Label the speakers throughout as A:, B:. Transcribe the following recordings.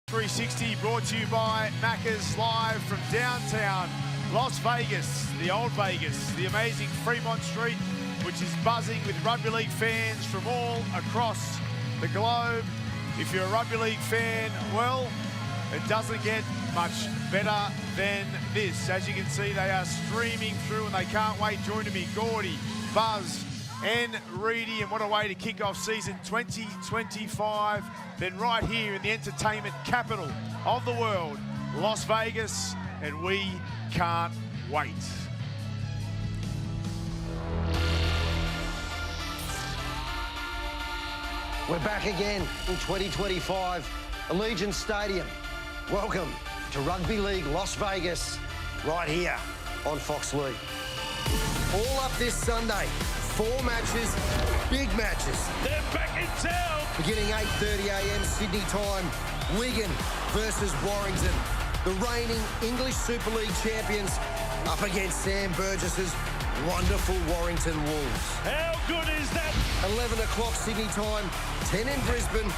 A: 360 brought to you by Macca's live from downtown Las Vegas, the old Vegas, the amazing Fremont Street, which is buzzing with rugby league fans from all across the globe. If you're a rugby league fan, well, it doesn't get much better than this. As you can see, they are streaming through and they can't wait. Joining me, Gordy, Buzz and Reedy, and what a way to kick off season 2025. Then right here in the entertainment capital of the world, Las Vegas, and we can't wait.
B: We're back again in 2025, Allegiant Stadium. Welcome to Rugby League Las Vegas, right here on Fox League. All up this Sunday, 4 matches, big matches.
C: They're back in town.
B: Beginning 8:30 a.m. Sydney time, Wigan versus Warrington. The reigning English Super League champions up against Sam Burgess's wonderful Warrington Wolves.
C: How good is that?
B: 11 o'clock Sydney time, 10 in Brisbane.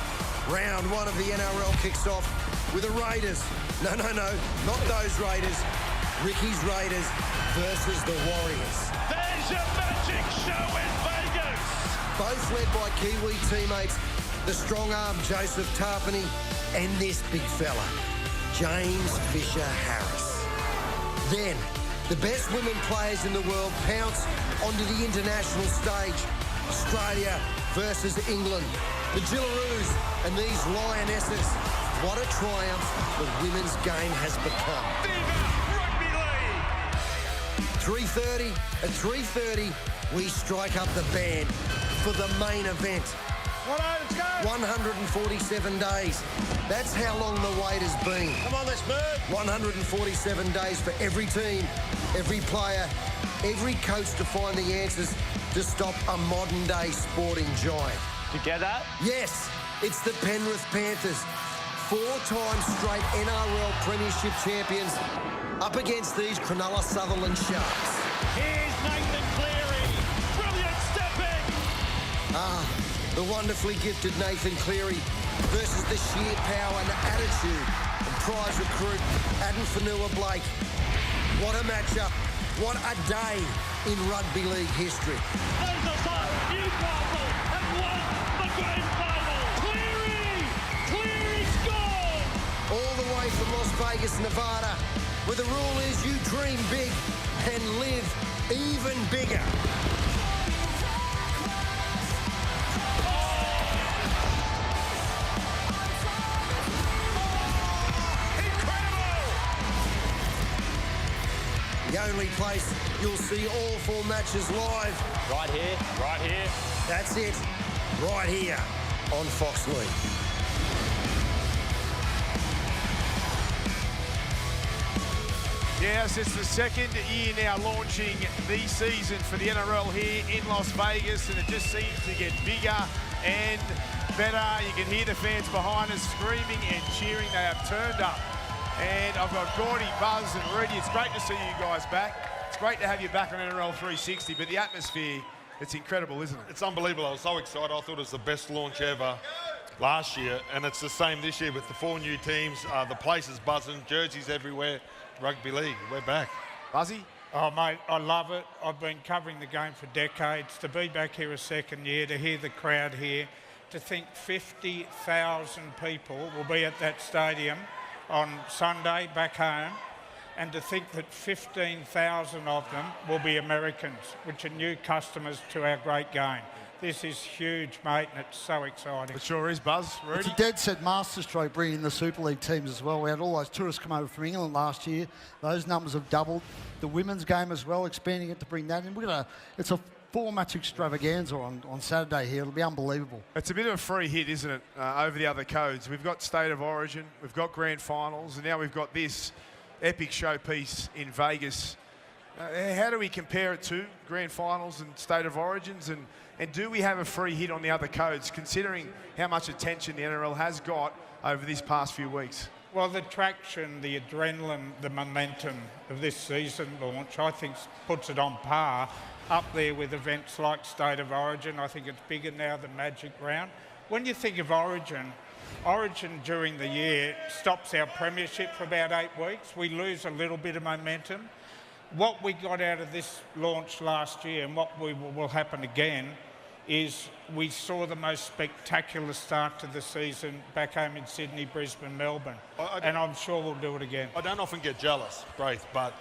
B: Round 1 of the NRL kicks off with the Raiders. No, not those Raiders. Ricky's Raiders versus the Warriors.
C: There's your magic show in Vegas.
B: Both led by Kiwi teammates, the strong-arm Joseph Tarpany and this big fella, James Fisher-Harris. Then, the best women players in the world pounce onto the international stage. Australia versus England. The Gillaroos and these Lionesses. What a triumph the women's game has become.
C: Viva Rugby League!
B: 3:30. At 3:30, we strike up the band for the main event. 147 days. That's how long the wait has been.
C: Come on, let's move.
B: 147 days for every team, every player, every coach to find the answers to stop a modern-day sporting giant.
C: Together?
B: Yes, it's the Penrith Panthers. 4-time straight NRL Premiership champions up against these Cronulla Sutherland Sharks.
C: Here's Nathan Cleary. Brilliant stepping.
B: The wonderfully gifted Nathan Cleary versus the sheer power and attitude of prize recruit Adam Fanua-Blake. What a matchup. What a day in rugby league history.
C: Those are some Newcastle have won the grand final. Cleary scored.
B: All the way from Las Vegas, Nevada, where the rule is you dream big and live even bigger. The only place you'll see all 4 matches live.
C: Right here.
B: That's it, right here on Fox League.
A: Yes, it's the second year now launching the season for the NRL here in Las Vegas, and it just seems to get bigger and better. You can hear the fans behind us screaming and cheering. They have turned up. And I've got Gordy, Buzz and Reedy. It's great to see you guys back. It's great to have you back on NRL 360, but the atmosphere, it's incredible, isn't it?
D: It's unbelievable. I was so excited. I thought it was the best launch ever last year, and it's the same this year with the 4 new teams. The place is buzzing, jerseys everywhere. Rugby league, we're back.
A: Buzzy?
E: Oh, mate, I love it. I've been covering the game for decades. To be back here a second year, to hear the crowd here, to think 50,000 people will be at that stadium on Sunday back home, and to think that 15,000 of them will be Americans, which are new customers to our great game. This is huge, mate, and it's so exciting.
A: It sure is, Buzz.
F: It's
A: Reedy?
F: a dead set masterstroke bringing in the Super League teams as well. We had all those tourists come over from England last year. Those numbers have doubled. The women's game as well, expanding it to bring that in. It's a 4-match extravaganza on Saturday here. It'll be unbelievable.
A: It's a bit of a free hit, isn't it, over the other codes. We've got State of Origin, we've got Grand Finals, and now we've got this epic showpiece in Vegas. How do we compare it to Grand Finals and State of Origins? And do we have a free hit on the other codes, considering how much attention the NRL has got over these past few weeks?
E: Well, the traction, the adrenaline, the momentum of this season launch, I think puts it on par, up there with events like State of Origin. I think it's bigger now than Magic Round. When you think of Origin, Origin during the year stops our premiership for about 8 weeks. We lose a little bit of momentum. What we got out of this launch last year and what will happen again is we saw the most spectacular start to the season back home in Sydney, Brisbane, Melbourne. And I'm sure we'll do it again.
D: I don't often get jealous, Braith, but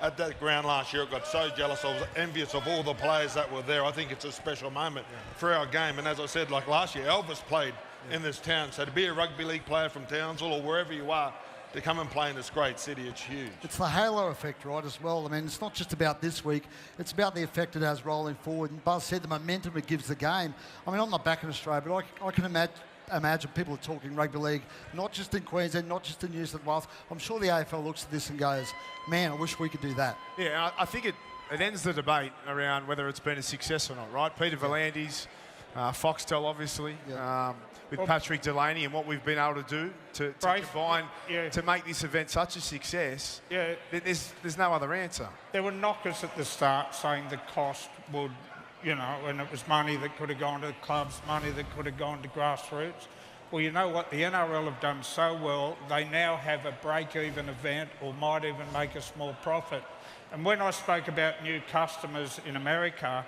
D: at that ground last year, I got so jealous. I was envious of all the players that were there. I think it's a special moment for our game. And as I said, like last year, Elvis played in this town. So to be a rugby league player from Townsville or wherever you are, to come and play in this great city, it's huge.
F: It's the halo effect, right, as well. I mean, it's not just about this week. It's about the effect it has rolling forward. And Buzz said the momentum it gives the game. I mean, I'm not back in Australia, but I can imagine people are talking rugby league, not just in Queensland, not just in New South Wales. I'm sure the AFL looks at this and goes, man, I wish we could do that.
A: Yeah, I think it ends the debate around whether it's been a success or not, right? Peter V'landys, Foxtel, obviously, with Patrick Delaney and what we've been able to do to combine to make this event such a success.
E: Yeah.
A: There's no other answer.
E: There were knockers at the start saying the cost would, you know, and it was money that could have gone to the clubs, money that could have gone to grassroots. Well, you know what? The NRL have done so well, they now have a break-even event or might even make a small profit. And when I spoke about new customers in America,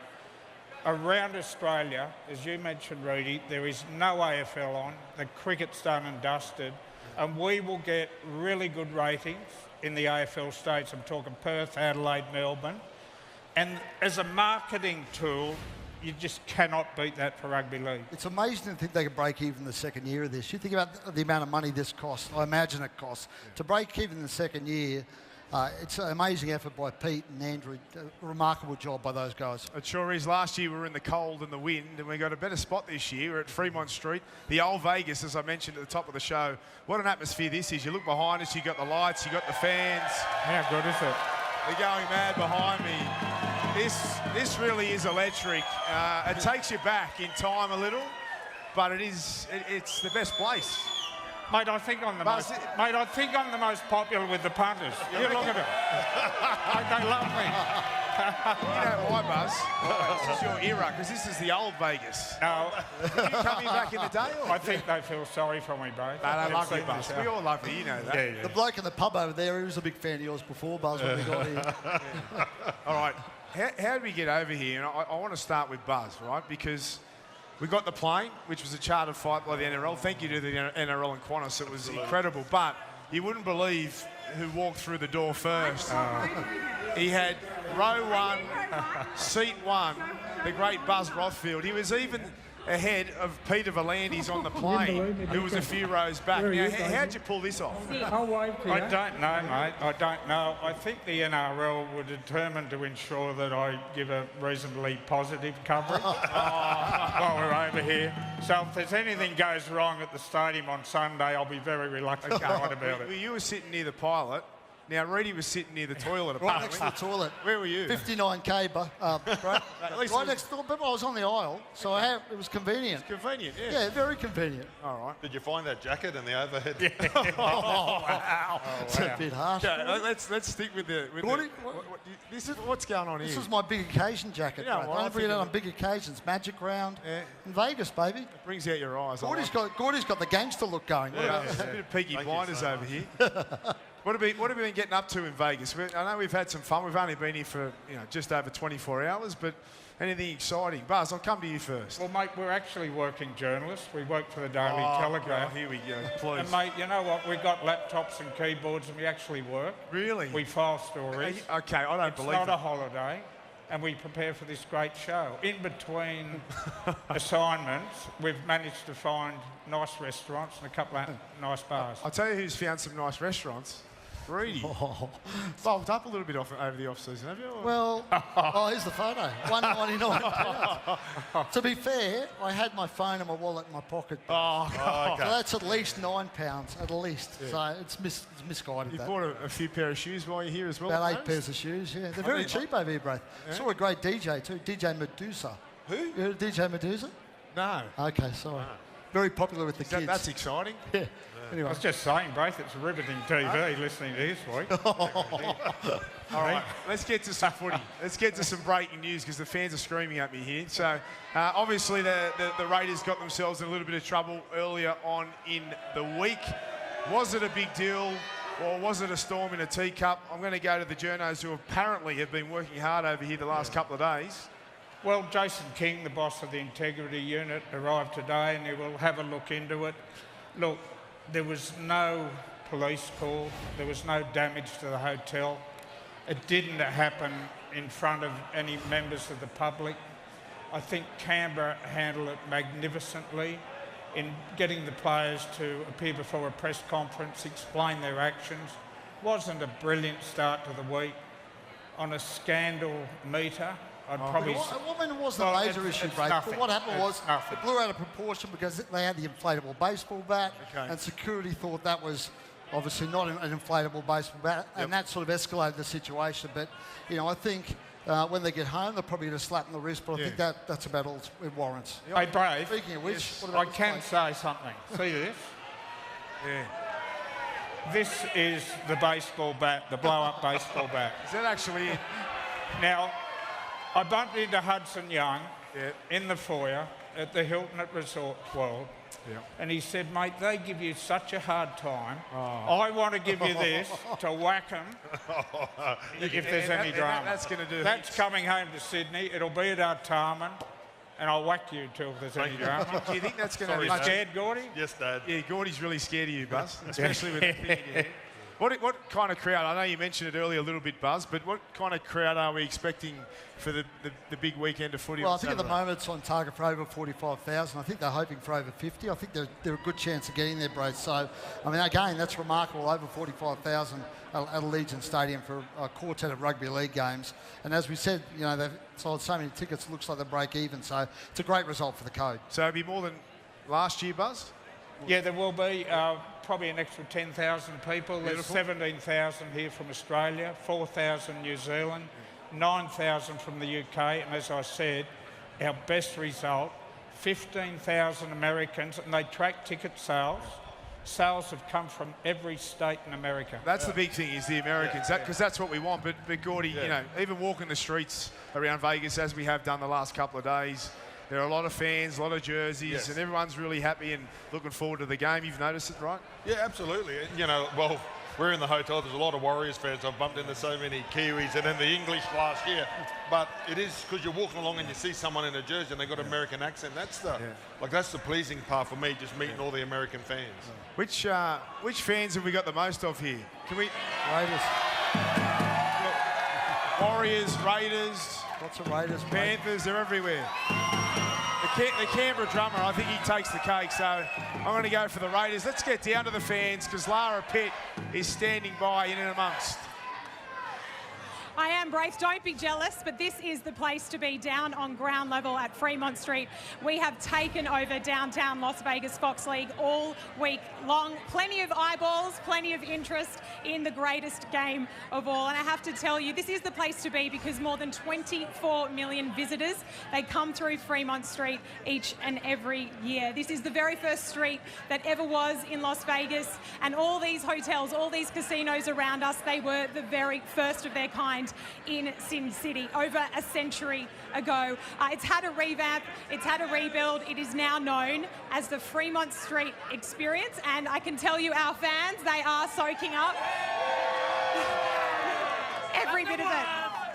E: around Australia, as you mentioned, Rudy, there is no AFL on. The cricket's done and dusted. And we will get really good ratings in the AFL states. I'm talking Perth, Adelaide, Melbourne. And as a marketing tool, you just cannot beat that for rugby league.
F: It's amazing to think they could break even the second year of this. You think about the amount of money this costs. I imagine it costs. To break even the second year, it's an amazing effort by Pete and Andrew. A remarkable job by those guys.
A: It sure is. Last year we were in the cold and the wind, and we got a better spot this year. We're at Fremont Street, the old Vegas, as I mentioned at the top of the show. What an atmosphere this is. You look behind us, you got the lights, you got the fans.
E: How good is it?
A: They're going mad behind me. This really is electric. It takes you back in time a little, but it's the best place.
E: Mate, I think I'm the most popular with the punters. You look at them. They love me.
A: You know why, Buzz? This is your era, because this is the old Vegas.
E: No.
A: Were you coming back in the day? Or?
E: I think they feel sorry for me, bro.
A: They love you, Buzz. We all love you, you know that.
E: Yeah.
F: The bloke in the pub over there, he was a big fan of yours before, Buzz, when we got here.
A: All right, how did we get over here? And I want to start with Buzz, right? Because we got the plane, which was a chartered flight by the NRL. Thank you to the NRL and Qantas. It was incredible. But you wouldn't believe who walked through the door first. He had row 1, seat 1, the great Buzz Rothfield. He was even ahead of Peter V'landys on the plane, who was a few rows back. Now, how'd you pull this off?
E: I don't know, mate. I don't know. I think the NRL were determined to ensure that I give a reasonably positive coverage while we're over here. So if there's anything goes wrong at the stadium on Sunday, I'll be very reluctant to write about it.
A: You were sitting near the pilot. Now, Reedy was sitting near the toilet.
F: Right next to the toilet.
A: Where were you?
F: 59K, right next door. But I was on the aisle, so it was convenient.
A: It's convenient, yeah.
F: Yeah, very convenient.
A: All right.
D: Did you find that jacket in the overhead?
F: Wow. It's a bit harsh.
A: Okay, let's stick with the. This is what's going on here.
F: This was my big occasion jacket.
A: Yeah,
F: Right?
A: well,
F: I don't forget it on big occasions. Magic round in Vegas, baby.
A: It brings out your eyes.
F: Gordy's got the gangster look going.
A: A bit of Peaky Blinders over here. What have we been getting up to in Vegas? I know we've had some fun. We've only been here for just over 24 hours, but anything exciting? Buzz, I'll come to you first.
E: Well, mate, we're actually working journalists. We work for the Daily Telegraph.
A: Oh, here we go. Please.
E: And, mate, you know what? We've got laptops and keyboards and we actually work.
A: Really?
E: We file stories.
A: Okay, I don't believe it.
E: It's not a holiday. And we prepare for this great show. In between assignments, we've managed to find nice restaurants and a couple of nice bars.
A: I'll tell you who's found some nice restaurants. Reedy. Bulked up a little bit over the off-season, have you?
F: Well, here's the photo. £199. To be fair, I had my phone and my wallet in my pocket.
A: Okay.
F: So that's at least £9, at least. Yeah. So it's misguided.
A: You bought a few pair of shoes while you're here as well?
F: About 8 pairs of shoes, yeah. They're very cheap over here, bro. Yeah. Saw a great DJ too, DJ Medusa.
A: Who?
F: You heard of DJ Medusa?
A: No.
F: Okay, sorry. Very popular with the kids.
A: That's exciting.
F: Yeah.
E: I was just saying, Braith, it's riveting TV listening to this week.
A: All right, let's get to some footy. Let's get to some breaking news because the fans are screaming at me here. So, obviously, the Raiders got themselves in a little bit of trouble earlier on in the week. Was it a big deal or was it a storm in a teacup? I'm going to go to the journos who apparently have been working hard over here the last couple of days.
E: Well, Jason King, the boss of the Integrity Unit, arrived today and he will have a look into it. Look, there was no police call. There was no damage to the hotel. It didn't happen in front of any members of the public. I think Canberra handled it magnificently in getting the players to appear before a press conference, explain their actions. Wasn't a brilliant start to the week. On a scandal meter, I'd probably...
F: It wasn't a major issue, Braith. But what happened was it blew out of proportion because they had the inflatable baseball bat, and security thought that was obviously not an inflatable baseball bat, and that sort of escalated the situation. But, you know, I think when they get home, they're probably going to slap in the wrist, but I think that's about all it warrants.
E: Hey, Braith,
F: speaking of which,
E: I can say something. See this? This is the baseball bat, the blow-up baseball bat.
A: Is that actually it?
E: Now, I bumped into Hudson Young in the foyer at the Hilton at Resort World, and he said, mate, they give you such a hard time. I want to give you this to whack them if there's any drama.
A: That's going to do.
E: That's coming home to Sydney. It'll be at Artarmon, and I'll whack you too if there's any drama.
A: Do you think that's going to be...
E: Scared, Gordy?
D: Yes, Dad.
A: Yeah, Gordy's really scared of you, Buzz, especially with the thing in your head. What kind of crowd, I know you mentioned it earlier a little bit, Buzz, but what kind of crowd are we expecting for the big weekend of footy?
F: Well, I think at the moment it's on target for over 45,000. I think they're hoping for over 50. I think they're a good chance of getting there, Braith. So, I mean, again, that's remarkable, over 45,000 at Allegiant Stadium for a quartet of rugby league games. And as we said, you know, they've sold so many tickets, it looks like they break even. So it's a great result for the Code.
A: So it'll be more than last year, Buzz?
E: Yeah, there will be probably an extra 10,000 people. There's 17,000 here from Australia, 4,000 New Zealand, 9,000 from the UK, and as I said, our best result, 15,000 Americans, and they track ticket sales. Sales have come from every state in America.
A: That's the big thing, is the Americans, because that's what we want. But Gordy, you know, even walking the streets around Vegas, as we have done the last couple of days, there are a lot of fans, a lot of jerseys, and everyone's really happy and looking forward to the game. You've noticed it, right?
D: Yeah, absolutely. You know, well, we're in the hotel. There's a lot of Warriors fans. I've bumped into so many Kiwis and then the English last year. But it is because you're walking along and you see someone in a jersey and they've got an American accent. That's the that's the pleasing part for me, just meeting all the American fans.
A: Which fans have we got the most of here? Can we?
F: Raiders.
A: Warriors, Raiders.
F: Lots of Raiders.
A: Panthers, they're everywhere. The Canberra drummer, I think he takes the cake, so I'm going to go for the Raiders. Let's get down to the fans because Lara Pitt is standing by in and amongst.
G: I am, Braith. Don't be jealous, but this is the place to be, down on ground level at Fremont Street. We have taken over downtown Las Vegas Fox League all week long. Plenty of eyeballs, plenty of interest in the greatest game of all. And I have to tell you, this is the place to be because more than 24 million visitors, they come through Fremont Street each and every year. This is the very first street that ever was in Las Vegas, and all these hotels, all these casinos around us, they were the very first of their kind in Sin City over a century ago. It's had a revamp, it's had a rebuild. It is now known as the Fremont Street Experience, and I can tell you our fans, they are soaking up every bit of it.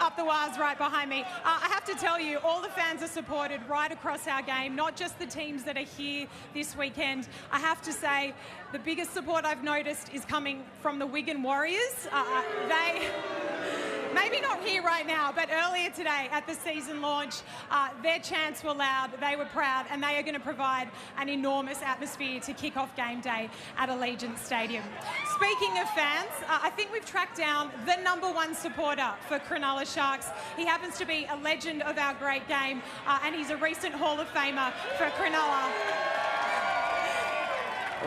G: Up the wires right behind me. I have to tell you, all the fans are supported right across our game, not just the teams that are here this weekend. I have to say, the biggest support I've noticed is coming from the Wigan Warriors. They... Maybe not here right now, but earlier today at the season launch, their chants were loud, they were proud, and they are going to provide an enormous atmosphere to kick off game day at Allegiant Stadium. Speaking of fans, I think we've tracked down the #1 supporter for Cronulla Sharks. He happens to be a legend of our great game, and he's a recent Hall of Famer for Cronulla.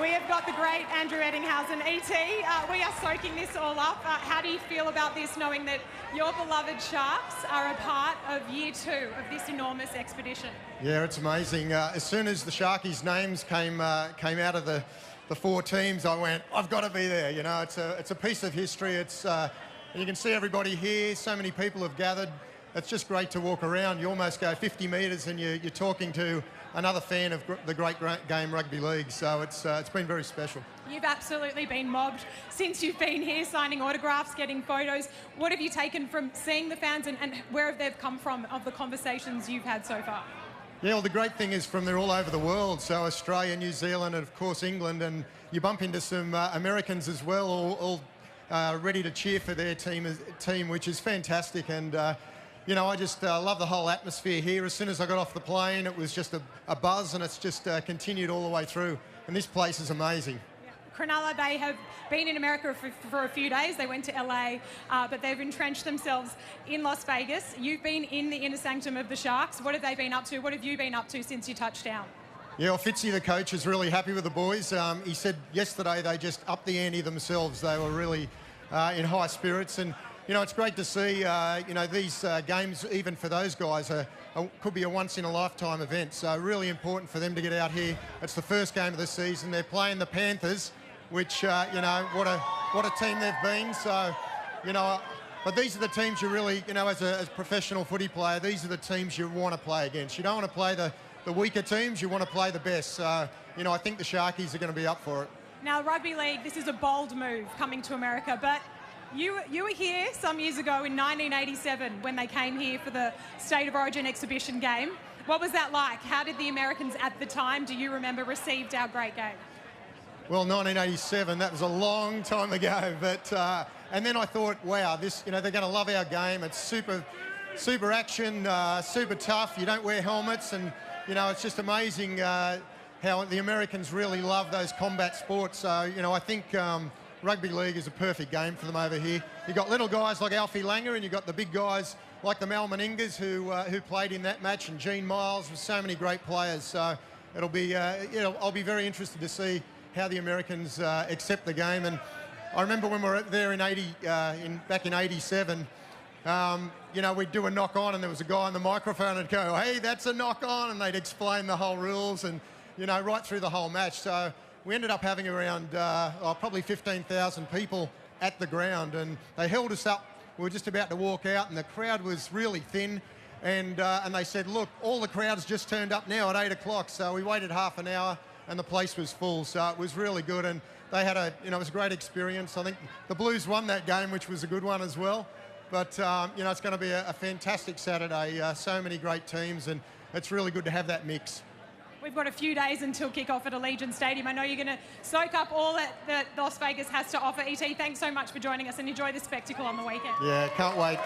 G: We have got the great Andrew Eddinghausen. E.T., we are soaking this all up. How do you feel about this, knowing that your beloved Sharks are a part of year 2 of this enormous expedition?
H: Yeah, it's amazing. As soon as the Sharkies' names came out of the the 4 teams, I went, I've got to be there. You know, it's a piece of history. It's you can see everybody here. So many people have gathered. It's just great to walk around. You almost go 50 metres and you're talking to another fan of the great game rugby league. So it's been very special.
G: You've absolutely been mobbed since you've been here, signing autographs, getting photos. What have you taken from seeing the fans and where have they come from of the conversations you've had so far?
H: Yeah, well, the great thing is they're all over the world. So Australia, New Zealand, and of course England. And you bump into some Americans as well, all ready to cheer for their team, which is fantastic. And you know, I just love the whole atmosphere here. As soon as I got off the plane, it was just a buzz, and it's just continued all the way through. And this place is amazing.
G: Yeah. Cronulla, they have been in America for a few days. They went to LA, but they've entrenched themselves in Las Vegas. You've been in the inner sanctum of the Sharks. What have they been up to? What have you been up to since you touched down?
H: Yeah, well, Fitzy, the coach, is really happy with the boys. He said yesterday they just upped the ante themselves. They were really in high spirits. And you know, it's great to see, you know, these games, even for those guys, could be a once-in-a-lifetime event. So really important for them to get out here. It's the first game of the season. They're playing the Panthers, which, you know, what a team they've been. So, you know, but these are the teams you really, you know, as a professional footy player, these are the teams you want to play against. You don't want to play the weaker teams. You want to play the best. So, you know, I think the Sharkies are going to be up for it.
G: Now, rugby league, this is a bold move coming to America, but you were here some years ago in 1987 when they came here for the State of Origin exhibition game. What was that like? How did the Americans at the time, do you remember, received our great game?
H: Well, 1987, that was a long time ago. But and then I thought, wow, this, you know, they're going to love our game. It's super action, super tough. You don't wear helmets, and you know, it's just amazing how the Americans really love those combat sports. So, you know, I think rugby league is a perfect game for them over here. You've got little guys like Alfie Langer, and you've got the big guys like the Mal Meningas who played in that match, and Gene Miles, with so many great players. So it'll be, you know, I'll be very interested to see how the Americans accept the game. And I remember when we were there back in 87, you know, we'd do a knock on, and there was a guy on the microphone and go, "Hey, that's a knock on," and they'd explain the whole rules, and you know, right through the whole match. So we ended up having around probably 15,000 people at the ground, and they held us up. We were just about to walk out, and the crowd was really thin. And they said, "Look, all the crowd's just turned up now at 8 o'clock." So we waited half an hour, and the place was full. So it was really good, and they had it was a great experience. I think the Blues won that game, which was a good one as well. But you know, it's going to be a fantastic Saturday. So many great teams, and it's really good to have that mix.
G: We've got a few days until kick-off at Allegiant Stadium. I know you're going to soak up all that Las Vegas has to offer. E.T., thanks so much for joining us, and enjoy the spectacle on the weekend.
H: Yeah, can't wait.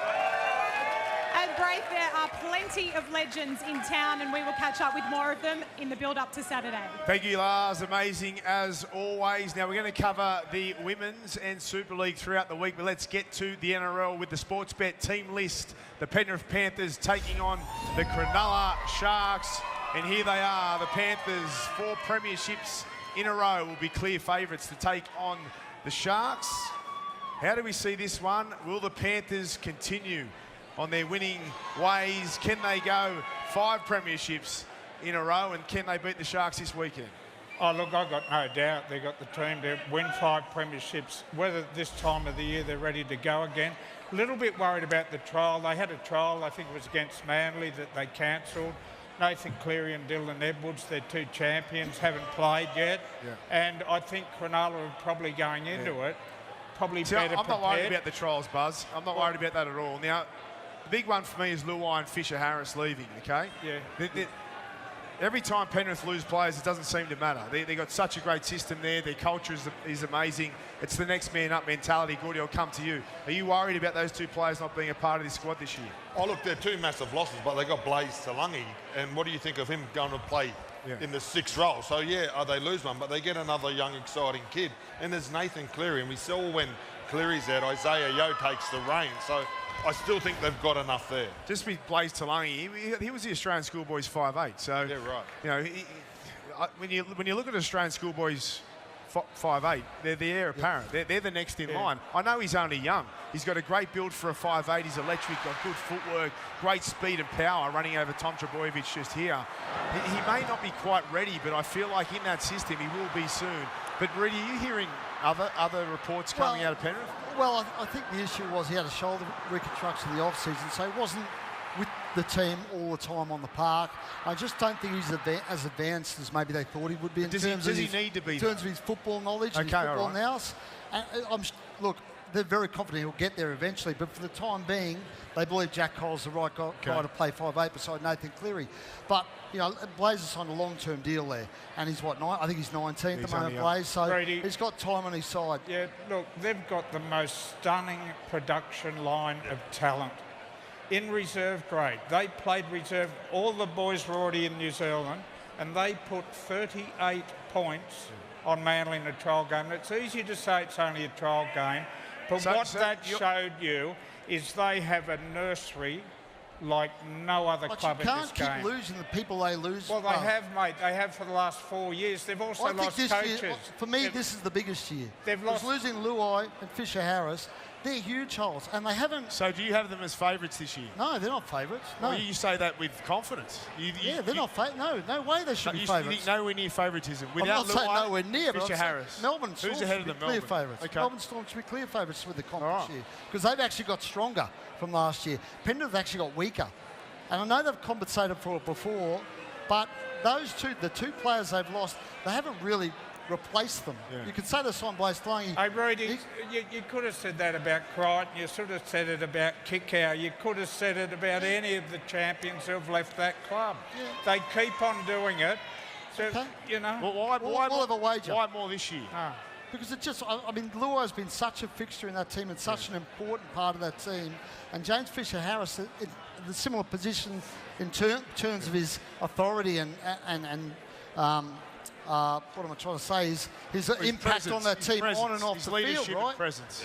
G: And Braith, there are plenty of legends in town, and we will catch up with more of them in the build-up to Saturday.
A: Thank you, Lars. Amazing as always. Now, we're going to cover the Women's and Super League throughout the week, but let's get to the NRL with the Sportsbet team list. The Penrith Panthers taking on the Cronulla Sharks. And here they are, the Panthers, 4 premierships in a row, will be clear favourites to take on the Sharks. How do we see this one? Will the Panthers continue on their winning ways? Can they go 5 premierships in a row, and can they beat the Sharks this weekend?
E: Oh, look, I've got no doubt they've got the team to win 5 premierships. Whether this time of the year they're ready to go again. A little bit worried about the trial. They had a trial, I think it was against Manly, that they cancelled. Nathan Cleary and Dylan Edwards, their 2 champions, haven't played yet. Yeah. And I think Cronulla are probably going into it, probably better prepared.
A: I'm not worried about the trials, Buzz. I'm not worried about that at all. Now, the big one for me is Leauge and Fisher-Harris leaving, okay?
E: Yeah.
A: Every time Penrith lose players, it doesn't seem to matter. They've got such a great system there. Their culture is amazing. It's the next man up mentality. Gordy, I'll come to you. Are you worried about those 2 players not being a part of this squad this year?
D: Oh, look, they're 2 massive losses, but they got Blaze Talangi. And what do you think of him going to play in the 6th role? So, yeah, they lose one, but they get another young, exciting kid. And there's Nathan Cleary, and we saw when Cleary's out, Isaiah Yeo takes the reins. So I still think they've got enough there.
A: Just with Blaze Talangi, he was the Australian schoolboys 5'8". So,
D: yeah, right.
A: You know, when you look at Australian schoolboys 5'8", they're the heir apparent. They're the next in line. I know he's only young. He's got a great build for a 5'8". He's electric, got good footwork, great speed and power, running over Tom Trbojevic just here. He may not be quite ready, but I feel like in that system he will be soon. But Reedy, are you hearing other reports coming out of Penrith?
F: Well, I think the issue was he had a shoulder reconstruction in the off-season, so he wasn't with the team all the time on the park. I just don't think he's as advanced as maybe they thought he would be in terms of his football knowledge and his football nous. And look, they're very confident he'll get there eventually, but for the time being, they believe Jack Cole's the right guy to play 5'8" beside Nathan Cleary. But, you know, Blaze has signed a long-term deal there, and he's what, I think he's 19 at the moment, Blaze, so
E: Brady,
F: he's got time on his side.
E: Yeah, look, they've got the most stunning production line of talent. In reserve grade, they played reserve. All the boys were already in New Zealand, and they put 38 points on Manly in a trial game. And it's easy to say it's only a trial game, but what that showed you is they have a nursery like no other club in this game.
F: You can't keep losing the people they lose.
E: Well, they have, mate. They have for the last 4 years. They've also lost coaches.
F: Year, for me, this is the biggest year.
E: They've lost
F: losing Leauge and Fisher-Harris. They're huge holes, and they haven't...
A: So do you have them as favourites this year?
F: No, they're not favourites. No.
A: Well, you say that with confidence.
F: They're not favourites. No way they should be favourites.
A: You think nowhere near favouritism.
F: I'm not saying nowhere near, but
A: Fisher-Harris.
F: Melbourne Storm should be clear favourites.
A: Okay.
F: Melbourne Storm should be clear favourites with the conference year, because they've actually got stronger from last year. Penrith have actually got weaker. And I know they've compensated for it before, but the two players they've lost, they haven't really replaced them. Yeah. You could say the signed Blaze Flying.
E: Hey, Rudy, you could have said that about Crichton. You should have said it about Kickow. You could have said it about any of the champions who have left that club. Yeah. They keep on doing it. So, you know.
A: Well,
F: we'll have a wager.
A: Why more this year?
F: Because it just, I mean, Luai has been such a fixture in that team and such an important part of that team. And James Fisher-Harris, in a similar position in terms of his authority and what am I trying to say is his impact on that team on and off the field, right?
A: Presence.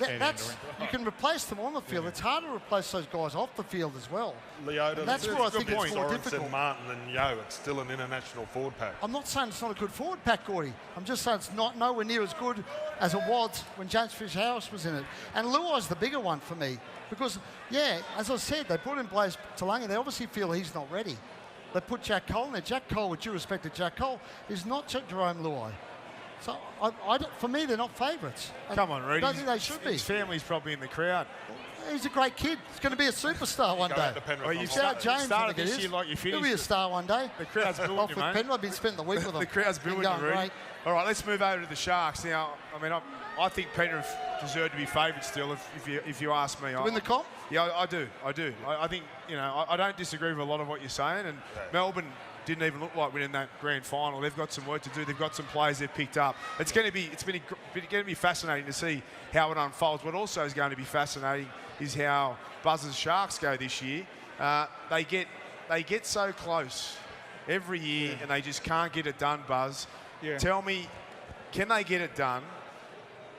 F: You can replace them on the field. It's hard to replace those guys off the field as well.
D: Leota,
F: that's where I think it's more difficult.
D: And Martin and Yo, it's still an international forward pack.
F: I'm not saying it's not a good forward pack, Gordy. I'm just saying it's not nowhere near as good as it was when James Fisher-Harris was in it. And Luai's the bigger one for me because, yeah, as I said, they brought in Blaze Talanga. They obviously feel he's not ready. They put Jack Cole in there. Jack Cole, with due respect to Jack Cole, is not Jerome Luai. So, for me, they're not favourites.
A: Come on, Rudy.
F: I don't think they should be.
A: His family's probably in the crowd.
F: He's a great kid. He's going to be a superstar one day.
A: Well, you started this year like you finished.
F: He'll be a star one day.
A: The crowd's booing
F: off
A: you,
F: with
A: mate.
F: Penrith. I've been spending the week with them.
A: The crowd's booing you, Rudy. Great. All right, let's move over to the Sharks now. I mean, I think Penrith deserve to be favourites still, if you ask me.
F: To win the comp?
A: Yeah, I do. I think, you know, I don't disagree with a lot of what you're saying. And Melbourne didn't even look like winning that grand final. They've got some work to do. They've got some players they've picked up. It's going to be fascinating to see how it unfolds. What also is going to be fascinating is how Buzz's Sharks go this year. They get so close every year and they just can't get it done, Buzz. Yeah. Tell me, can they get it done?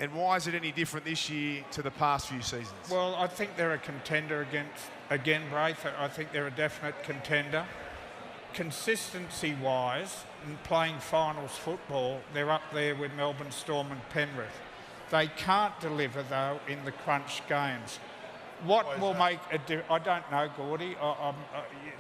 A: And why is it any different this year to the past few seasons?
E: Well, I think they're a contender again, Braith. I think they're a definite contender. Consistency-wise, in playing finals football, they're up there with Melbourne Storm and Penrith. They can't deliver, though, in the crunch games. What will make a difference? I don't know, Gordy.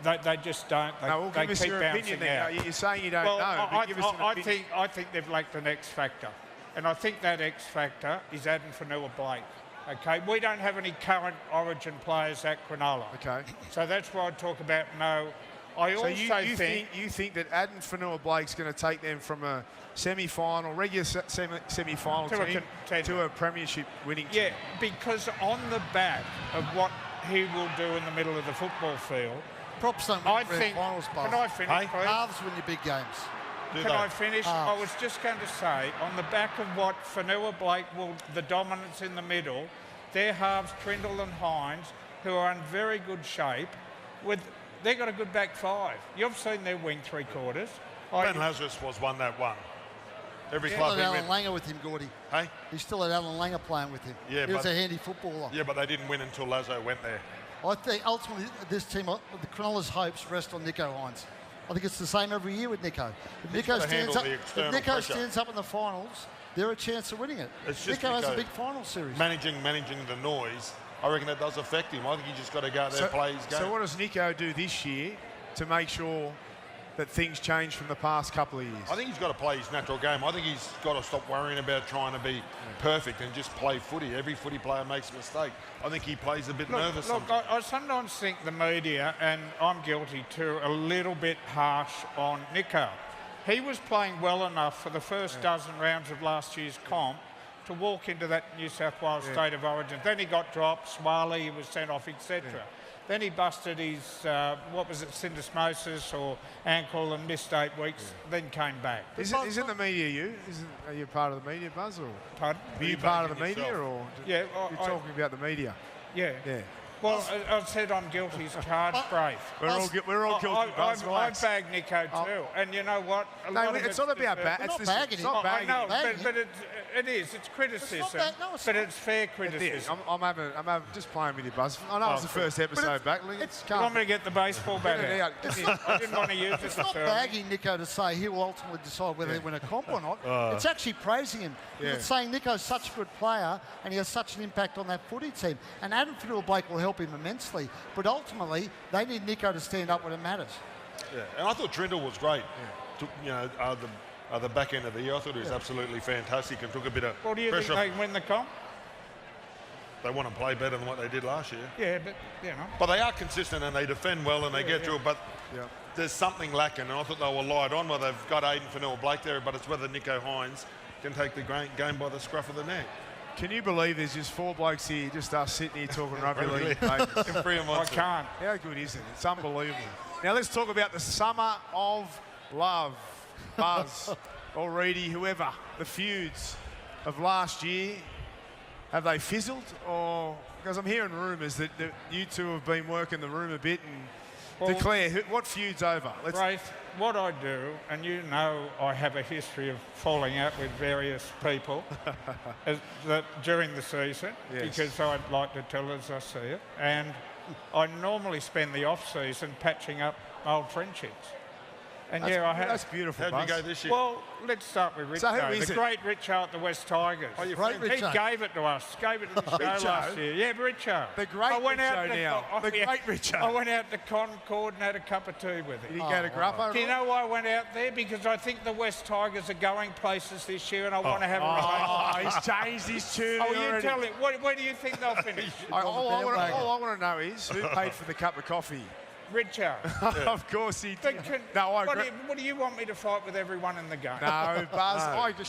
E: They just don't. They
A: give us
E: keep
A: your
E: bouncing
A: opinion
E: out.
A: You're saying you don't know.
E: I think they've lacked an X factor. And I think that X factor is Adam Fanua-Blake. Okay, we don't have any current Origin players at Cronulla.
A: Okay,
E: so that's why I talk about no. I also think
A: you think that Adam Fanua-Blake's going to take them from a semi-final, regular semi-final team to a premiership winning team.
E: Yeah, because on the back of what he will do in the middle of the football field,
F: props don't win finals,
E: Can I finish, please?
F: Halves win your big games.
E: Can I finish? I was just going to say, on the back of what Fanua-Blake will, the dominance in the middle, their halves, Trindle and Hines, who are in very good shape, they've got a good back five. You've seen their wing three-quarters.
D: Ben Lazarus was one that won. Every club
F: he Alan Langer with him, Gordy.
D: Hey?
F: He still had Alan Langer playing with him.
D: Yeah,
F: he was a handy footballer.
D: Yeah, but they didn't win until Lazo went there.
F: I think ultimately this team, the Cronulla's hopes rest on Nico Hines. I think it's the same every year with Nico. If Nico stands up in the finals, they're a chance of winning it. Nico has a big final series.
D: Managing the noise, I reckon that does affect him. I think you just got to go out there and play his game.
A: So what does Nico do this year to make sure that things changed from the past couple of years?
D: I think he's got to play his natural game. I think he's got to stop worrying about trying to be perfect and just play footy. Every footy player makes a mistake. I think he plays a bit nervous.
E: Look, I sometimes think the media, and I'm guilty too, a little bit harsh on Nico. He was playing well enough for the first dozen rounds of last year's comp to walk into that New South Wales State of Origin. Then he got dropped, Swaley, he was sent off, etc. Then he busted his, syndesmosis or ankle and missed 8 weeks, then came back.
A: Isn't the media you? Are you part of the media, Buzz? Or
E: Pardon?
A: Are you part of the media, or
E: Yeah,
A: you're talking about the media?
E: Yeah.
A: Yeah.
E: Well, I said I'm guilty as charged, Brave.
A: We're all guilty, Buzz.
E: I bag Nico too, and you know what?
A: It's not about bad. It's not bagging.
E: I know, but it is. It's criticism, but it's fair criticism.
A: I'm just playing with you, Buzz. I know it's the first episode back.
E: You want me to get the baseball bat out? I didn't want to use it.
F: It's not bagging Nico to say he will ultimately decide whether he win a comp or not. It's actually praising him. It's saying Nico's such a good player and he has such an impact on that footy team. And Adam Fiddle-Blake will help him immensely. But ultimately, they need Nico to stand up when it matters.
D: Yeah, and I thought Trindle was great. The back end of the year, I thought he was absolutely fantastic and took a bit of
E: Well, do you think
D: pressure.
E: they can win the comp?
D: They want to play better than what they did last year.
E: Yeah, but, you know.
D: But they are consistent and they defend well and they get through it. But there's something lacking, and I thought they were light on. Well, they've got Aiden Fennell-Blake there, but it's whether Nico Hines can take the game by the scruff of the neck.
A: Can you believe there's just 4 blokes here, just us sitting here talking rugby league? Mate?
E: I can't.
A: How good is it? It's unbelievable. Now let's talk about the summer of love. Buzz, or Reedy, whoever, the feuds of last year, have they fizzled? Or, because I'm hearing rumours that you two have been working the room a bit and declare what feud's over.
E: Rafe, what I do, and you know I have a history of falling out with various people during the season, because I'd like to tell as I see it, and I normally spend the off-season patching up old friendships. And I have.
A: That's beautiful.
D: How'd you go this year?
E: Well, let's start with Richo.
A: So who is
E: the
A: it?
E: great Richo at the West Tigers.
A: Oh,
E: He
A: Richo.
E: gave it to us. Gave it to the show last year. Yeah, Richo.
A: The great Richo now. The great Richo.
E: I went out to Concord and had a cup of tea with him.
A: Did he go to Grappa?
E: Do you know why I went out there? Because I think the West Tigers are going places this year and I want to have a
A: he's changed his tune.
E: Oh, you tell him. Where do you think they'll finish?
A: All I want to know is who paid for the cup of coffee?
E: Richo.
A: Of course he did. I agree.
E: What do you want me to fight with everyone in the game?
A: No, Buzz,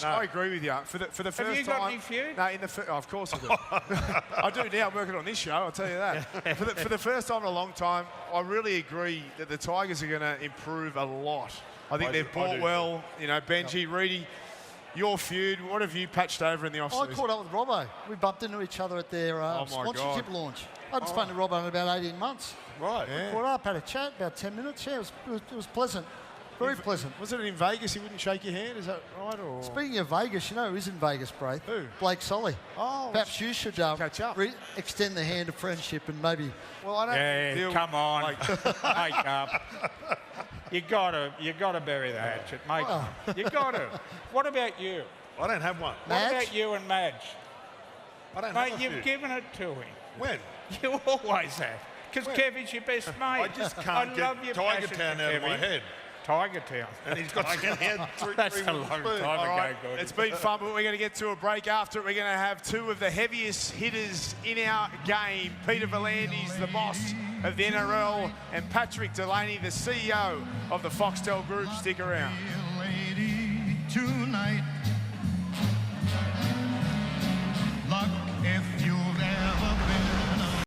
A: I agree with you. For the first time.
E: Have you got any feud?
A: No, of course I do. I do now. I'm working on this show, I'll tell you that. For the first time in a long time, I really agree that the Tigers are going to improve a lot. I think they've bought well. You know, Benji, Reedy, your feud, what have you patched over in the off-season?
F: I caught up with Robbo. We bumped into each other at their sponsorship launch. I hadn't spoken to Robbo in about 18 months.
D: Right.
F: We caught up, had a chat, about 10 minutes. Yeah, it was pleasant. Very pleasant.
A: Was it in Vegas he wouldn't shake your hand? Is that right? Or?
F: Speaking of Vegas, you know who's in Vegas, Braith?
A: Who?
F: Blake Solly.
A: Oh.
F: Perhaps you should
A: catch up.
F: Extend the hand of friendship and maybe...
A: Well, I don't deal
E: come on. Make up. You gotta bury the hatchet, mate. You gotta. What about you?
D: I don't have one.
E: What about you and Madge?
D: I don't
E: Mate,
D: have a
E: you've
D: feud.
E: given it to him.
D: When?
E: You always have. Because Kevin's your best mate.
D: I just can't get Tiger Town out of my head.
E: Tiger Town.
D: And he's got
E: That's a long time ago, Gordon.
A: It's been fun, but we're going to get to a break after it. We're going to have 2 of the heaviest hitters in our game. Peter V'landys, the boss of the NRL, and Patrick Delaney, the CEO of the Foxtel Group. Stick around.
I: Tonight